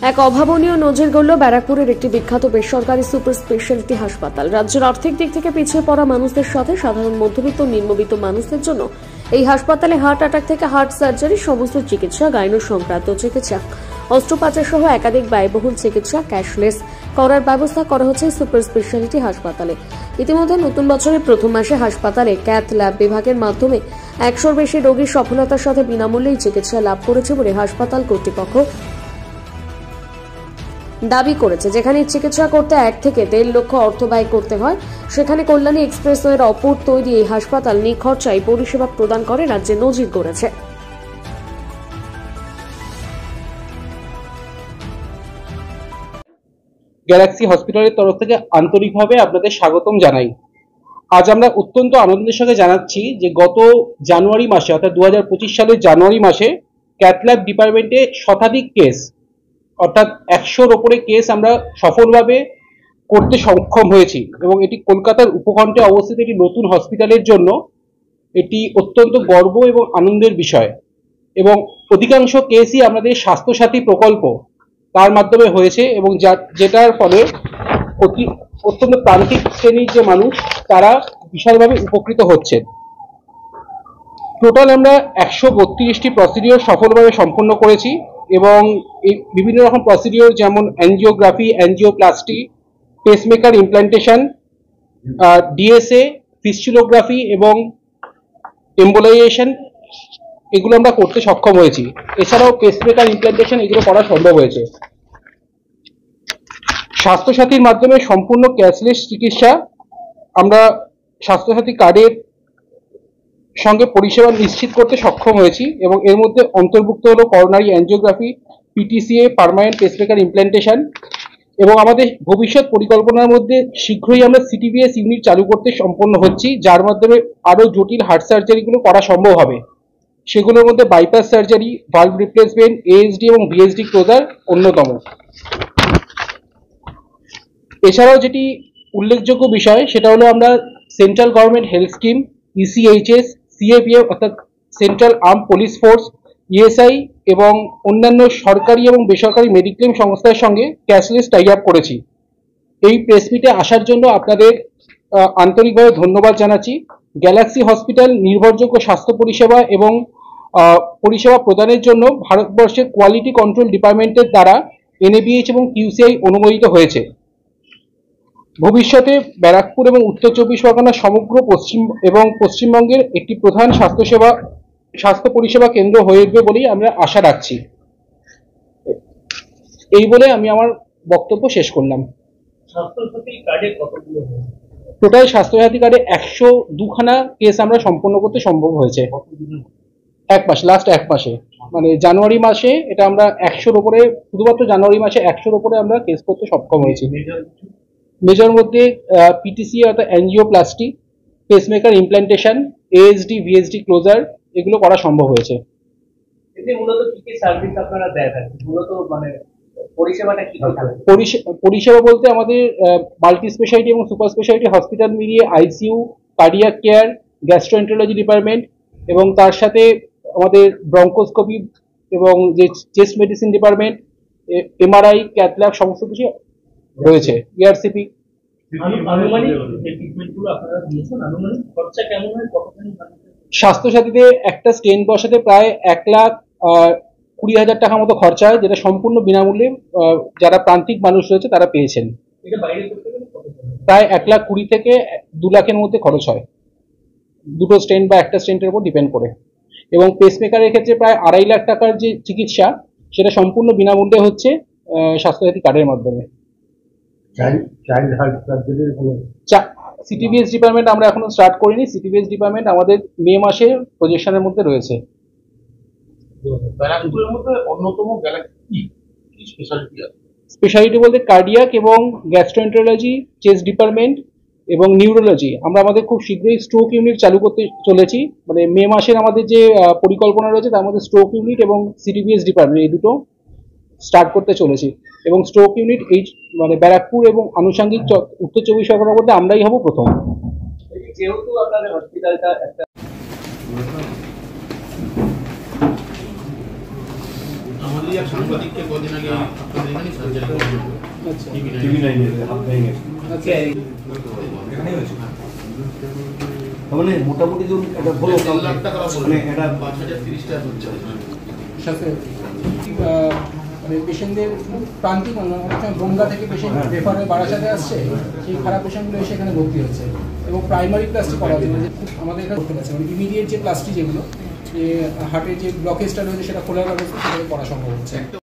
এক অভাবনীয় নজির গড়ল ব্যারাকপুরের একটি বিখ্যাত বেসরকারি সুপার স্পেশালিটি হাসপাতাল। রাজ্যের আর্থিক দিক থেকে পিছিয়ে পড়া মানুষদের সাথে সাধারণ মধ্যবিত্ত নিম্নবিত্ত মানুষদের জন্য এই হাসপাতালে হার্ট অ্যাটাক থেকে হার্ট সার্জারি, সমস্ত চিকিৎসা, গাইনো সংক্রান্ত চিকিৎসা, অস্ত্রোপচার সহ একাধিক ব্যয়বহুল চিকিৎসা ক্যাশলেস করার ব্যবস্থা করা হচ্ছে সুপার স্পেশালিটি হাসপাতালে। ইতিমধ্যে নতুন বছরের প্রথম মাসে হাসপাতালে ক্যাথ ল্যাব বিভাগের মাধ্যমে 100-র বেশি রোগী সফলতার সাথে বিনামূল্যে চিকিৎসা লাভ করেছে বলে হাসপাতাল কর্তৃপক্ষ দাবি করেছে। যেখানে চিকিৎসা করতে 1 থেকে 1.5 লক্ষ অর্থ ব্যয় করতে হয়, সেখানে কল্যাণী এক্সপ্রেসওয়ের অপর তৈরি এই হাসপাতাল নিখরচায় পরিষেবা প্রদান করে রাজ্যে নজির গড়েছে। গ্যালাক্সি হসপিটালের তরফ থেকে আন্তরিকভাবে আপনাদের স্বাগতম জানাই। আজ আমরা অত্যন্ত আনন্দের সঙ্গে জানাচ্ছি যে গত জানুয়ারি মাসে অর্থাৎ 2025 সালের জানুয়ারি মাসে ক্যাথল্যাব ডিপার্টমেন্টে শতাধিক কেস অর্থাৎ 100-র ওপরে কেস আমরা সফলভাবে করতে সক্ষম হয়েছি এবং এটি কলকাতার উপকণ্ঠে অবস্থিত একটি নতুন হসপিটালের জন্য এটি অত্যন্ত গর্ব এবং আনন্দের বিষয়। এবং অধিকাংশ কেসই আমাদের স্বাস্থ্যসাথী প্রকল্প তার মাধ্যমে হয়েছে এবং যেটার ফলে অত্যন্ত প্রান্তিক শ্রেণীর যে মানুষ তারা বিশালভাবে উপকৃত হচ্ছেন। টোটাল আমরা 132টি প্রসিডিওর সফলভাবে সম্পন্ন করেছি এবং এই বিভিন্ন রকম প্রসিডিওর যেমন angiography, angioplasty, pacemaker implantation, DSA, fistulography এবং এম্বোলাইজেশন এগুলো আমরা করতে সক্ষম হয়েছি। এছাড়াও পেসমেকার ইমপ্ল্যান্টেশন এগুলো করা সম্ভব হয়েছে। স্বাস্থ্যসাথীর মাধ্যমে সম্পূর্ণ ক্যাশলেস চিকিৎসা আমরা স্বাস্থ্যসাথী কার্ডের সঙ্গে পরিষেবা নিশ্চিত করতে সক্ষম হয়েছি এবং এর মধ্যে অন্তর্ভুক্ত হলো coronary angiography, পিটিসিএ, permanent pacemaker implantation এবং আমাদের ভবিষ্যৎ পরিকল্পনার মধ্যে শীঘ্রই আমরা সিটিবিএস ইউনিট চালু করতে সম্পন্ন হচ্ছি, যার মাধ্যমে আরও জটিল হার্ট সার্জারিগুলো করা সম্ভব হবে। সেগুলোর মধ্যে bypass surgery, valve replacement, ASD এবং ভিএসডি ক্লোজার অন্যতম। এছাড়াও যেটি উল্লেখযোগ্য বিষয় সেটা হলো আমরা central government health scheme, ECHS, CAPF অর্থাৎ central arm police force, ESI এবং অন্যান্য সরকারি এবং বেসরকারি মেডিক্লেম সংস্থার সঙ্গে ক্যাশলেস টাই আপ করেছি। এই প্রেস মিটে আসার জন্য আপনাদের আন্তরিকভাবে ধন্যবাদ জানাচ্ছি। গ্যালাক্সি হসপিটাল নির্ভরযোগ্য স্বাস্থ্য পরিষেবা এবং পরিষেবা প্রদানের জন্য ভারতবর্ষের কোয়ালিটি কন্ট্রোল ডিপার্টমেন্টের দ্বারা এনএবিএইচ এবং কিউসিআই অনুমোদিত হয়েছে। ভবিষ্যতে ব্যারাকপুর এবং উত্তর 24 পরগনা সমগ্র পশ্চিমবঙ্গের একটি প্রধান স্বাস্থ্য পরিষেবা কেন্দ্র হয়ে উঠবে বলেই আমরা আশা রাখছি। এই বলে আমি আমার বক্তব্য শেষ করলাম। টোটাল স্বাস্থ্যসাথী কার্ডে 102খানা কেস আমরা সম্পন্ন করতে সম্ভব হয়েছে লাস্ট এক মাসে, মানে জানুয়ারি মাসে এটা আমরা 100-র উপরে, শুধুমাত্র জানুয়ারি মাসে 100-র উপরে আমরা কেস করতে সক্ষম হয়েছি। মেজর মধ্যে পিটিসি অর্থাৎ angioplasty, pacemaker implantation, ASD, VSD closure এগুলো করা সম্ভব হয়েছে। এতে মূলত কি কি সার্ভিস আপনারা দেন? মূলত মানে পরিষেবাটা কি থাকে? পরিষেবা বলতে আমাদের মাল্টি স্পেশালিটি এবং সুপার স্পেশালিটি হসপিটাল মিলিয়ে ICU, cardiac care, gastroenterology department এবং তার সাথে আমাদের ব্রঙ্কোস্কোপি এবং যে chest medicine department, MRI, cath lab সমস্ত কিছু রয়েছে। ইআরসিপি স্বাস্থ্যসাথীতে একটা স্টেন্ট বসাতে প্রায় 1,20,000 টাকা মতো খরচা হয়, যেটা সম্পূর্ণ বিনামূল্যে যারা প্রান্তিক মানুষ রয়েছে তারা পেয়েছেন। প্রায় 1,20,000 থেকে 2 লাখের মধ্যে খরচ হয়, দুটো স্টেন্ট বা একটা স্টেন্টের উপর ডিপেন্ড করে। এবং পেসমেকারের ক্ষেত্রে প্রায় 2.5 লাখ টাকার যে চিকিৎসা সেটা সম্পূর্ণ বিনামূল্যে হচ্ছে স্বাস্থ্যসাথী কার্ডের মাধ্যমে। সিটিবিএস ডিপার্টমেন্ট আমরা এখনো স্টার্ট করিনি। সিটিবিএস ডিপার্টমেন্ট আমাদের মে মাসে প্রজেকশনের মধ্যে রয়েছে। স্পেশালিটি বলতে কার্ডিয়াক এবং গ্যাস্ট্রোএন্টারোলজি, চেস্ট ডিপার্টমেন্ট এবং নিউরোলজি। আমরা আমাদের খুব শীঘ্রই স্ট্রোক ইউনিট চালু করতে চলেছি, মানে মে মাসের আমাদের যে পরিকল্পনা রয়েছে তার মধ্যে স্ট্রোক ইউনিট এবং সিটিবিএস ডিপার্টমেন্ট এই দুটো স্টার্ট করতে চলেছি। এবং স্ট্রোক ইউনিট এই মানে ব্যারাকপুর এবং আনুষঙ্গিক উত্তর 24 পরগনার মধ্যে আমরাই হব প্রথম। যেহেতু আপনাদের হসপিটালটা একটা আমাদের বলি এক সাংবাদিককে কদিন আগে আপনাদের এখানে সার্জারি করলেন মানে মোটামুটি ধরুন এটা হলো 3 লাখ টাকা মানে এটা 5030 টাকা হচ্ছে সাথে মানে পেশেন্টদের প্রান্তিক অনেক সময় বনগা থেকে পেশেন্ট রেফার হয়ে বারাসাতে আসছে, সেই খারাপ পেশেন্টগুলো এসে এখানে ভর্তি হচ্ছে এবং প্রাইমারি প্লাস্টি করার জন্য যে আমাদের এখানে করতে পারছে মানে ইমিডিয়েট যে প্লাস্টি যেগুলো যে হার্টের যে ব্লকেজটা রয়েছে সেটা খোলার ব্যবস্থা সেটাকে করা সম্ভব হচ্ছে।